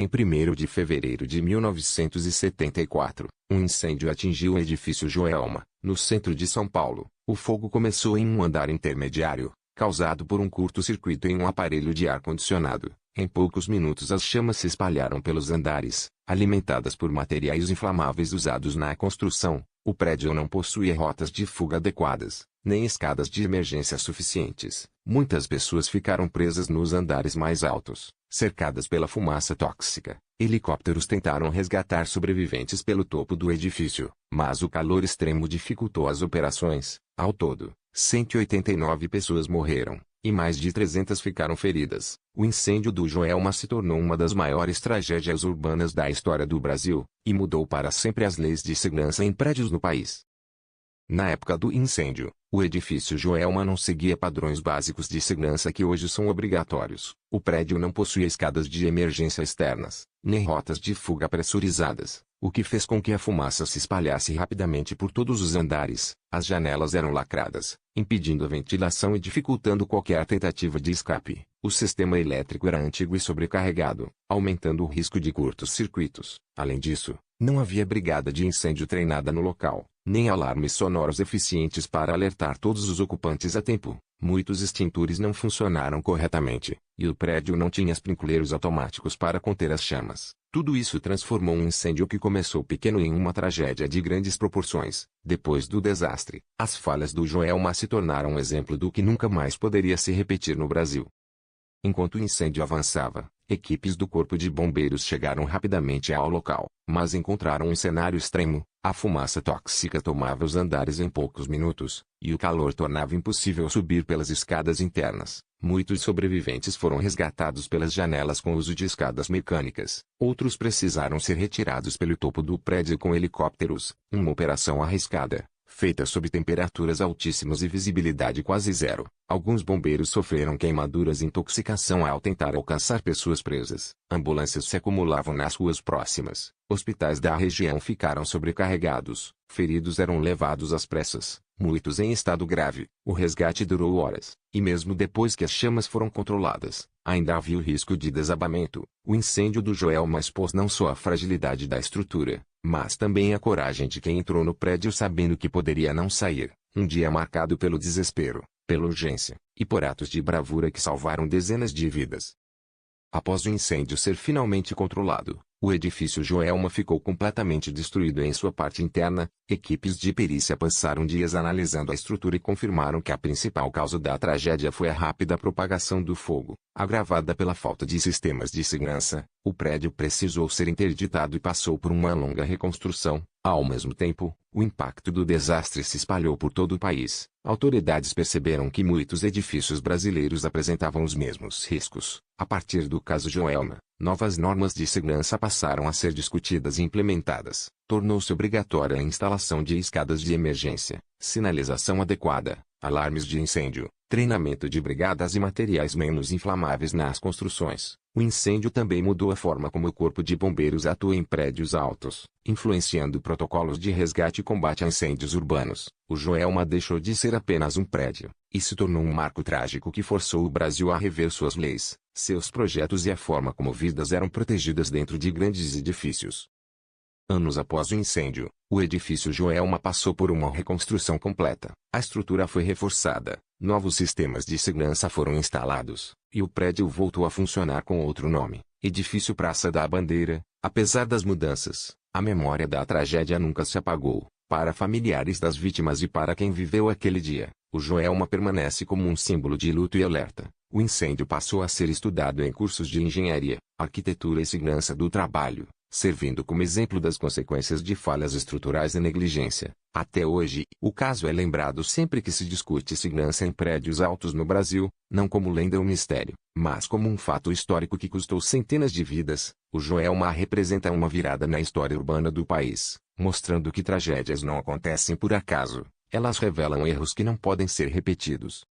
Em 1º de fevereiro de 1974, um incêndio atingiu o edifício Joelma, no centro de São Paulo. O fogo começou em um andar intermediário, causado por um curto-circuito em um aparelho de ar-condicionado. Em poucos minutos as chamas se espalharam pelos andares, alimentadas por materiais inflamáveis usados na construção. O prédio não possuía rotas de fuga adequadas, nem escadas de emergência suficientes. Muitas pessoas ficaram presas nos andares mais altos, cercadas pela fumaça tóxica. Helicópteros tentaram resgatar sobreviventes pelo topo do edifício, mas o calor extremo dificultou as operações. Ao todo, 189 pessoas morreram, e mais de 300 ficaram feridas. O incêndio do Joelma se tornou uma das maiores tragédias urbanas da história do Brasil, e mudou para sempre as leis de segurança em prédios no país. Na época do incêndio, o edifício Joelma não seguia padrões básicos de segurança que hoje são obrigatórios. O prédio não possuía escadas de emergência externas, nem rotas de fuga pressurizadas, o que fez com que a fumaça se espalhasse rapidamente por todos os andares. As janelas eram lacradas, impedindo a ventilação e dificultando qualquer tentativa de escape. O sistema elétrico era antigo e sobrecarregado, aumentando o risco de curtos-circuitos. Além disso, não havia brigada de incêndio treinada no local, nem alarmes sonoros eficientes para alertar todos os ocupantes a tempo. Muitos extintores não funcionaram corretamente, e o prédio não tinha sprinkleros automáticos para conter as chamas. Tudo isso transformou um incêndio que começou pequeno em uma tragédia de grandes proporções. Depois do desastre, as falhas do Joelma se tornaram um exemplo do que nunca mais poderia se repetir no Brasil. Enquanto o incêndio avançava, equipes do Corpo de Bombeiros chegaram rapidamente ao local, mas encontraram um cenário extremo. A fumaça tóxica tomava os andares em poucos minutos, e o calor tornava impossível subir pelas escadas internas. Muitos sobreviventes foram resgatados pelas janelas com uso de escadas mecânicas. Outros precisaram ser retirados pelo topo do prédio com helicópteros, uma operação arriscada, feita sob temperaturas altíssimas e visibilidade quase zero. Alguns bombeiros sofreram queimaduras e intoxicação ao tentar alcançar pessoas presas. Ambulâncias se acumulavam nas ruas próximas. Hospitais da região ficaram sobrecarregados. Feridos eram levados às pressas, muitos em estado grave. O resgate durou horas, e mesmo depois que as chamas foram controladas, ainda havia o risco de desabamento. O incêndio do Joelma expôs não só a fragilidade da estrutura, mas também a coragem de quem entrou no prédio sabendo que poderia não sair. Um dia marcado pelo desespero, pela urgência, e por atos de bravura que salvaram dezenas de vidas. Após o incêndio ser finalmente controlado, o edifício Joelma ficou completamente destruído em sua parte interna. Equipes de perícia passaram dias analisando a estrutura e confirmaram que a principal causa da tragédia foi a rápida propagação do fogo, agravada pela falta de sistemas de segurança. O prédio precisou ser interditado e passou por uma longa reconstrução. Ao mesmo tempo, o impacto do desastre se espalhou por todo o país. Autoridades perceberam que muitos edifícios brasileiros apresentavam os mesmos riscos. A partir do caso Joelma, novas normas de segurança passaram a ser discutidas e implementadas. Tornou-se obrigatória a instalação de escadas de emergência, sinalização adequada, alarmes de incêndio, treinamento de brigadas e materiais menos inflamáveis nas construções. O incêndio também mudou a forma como o Corpo de Bombeiros atua em prédios altos, influenciando protocolos de resgate e combate a incêndios urbanos. O Joelma deixou de ser apenas um prédio, e se tornou um marco trágico que forçou o Brasil a rever suas leis, seus projetos e a forma como vidas eram protegidas dentro de grandes edifícios. Anos após o incêndio, o edifício Joelma passou por uma reconstrução completa. A estrutura foi reforçada, novos sistemas de segurança foram instalados, e o prédio voltou a funcionar com outro nome, Edifício Praça da Bandeira. Apesar das mudanças, a memória da tragédia nunca se apagou. Para familiares das vítimas e para quem viveu aquele dia, o Joelma permanece como um símbolo de luto e alerta. O incêndio passou a ser estudado em cursos de engenharia, arquitetura e segurança do trabalho, servindo como exemplo das consequências de falhas estruturais e negligência. Até hoje, o caso é lembrado sempre que se discute segurança em prédios altos no Brasil, não como lenda ou mistério, mas como um fato histórico que custou centenas de vidas. O Joelma representa uma virada na história urbana do país, mostrando que tragédias não acontecem por acaso, elas revelam erros que não podem ser repetidos.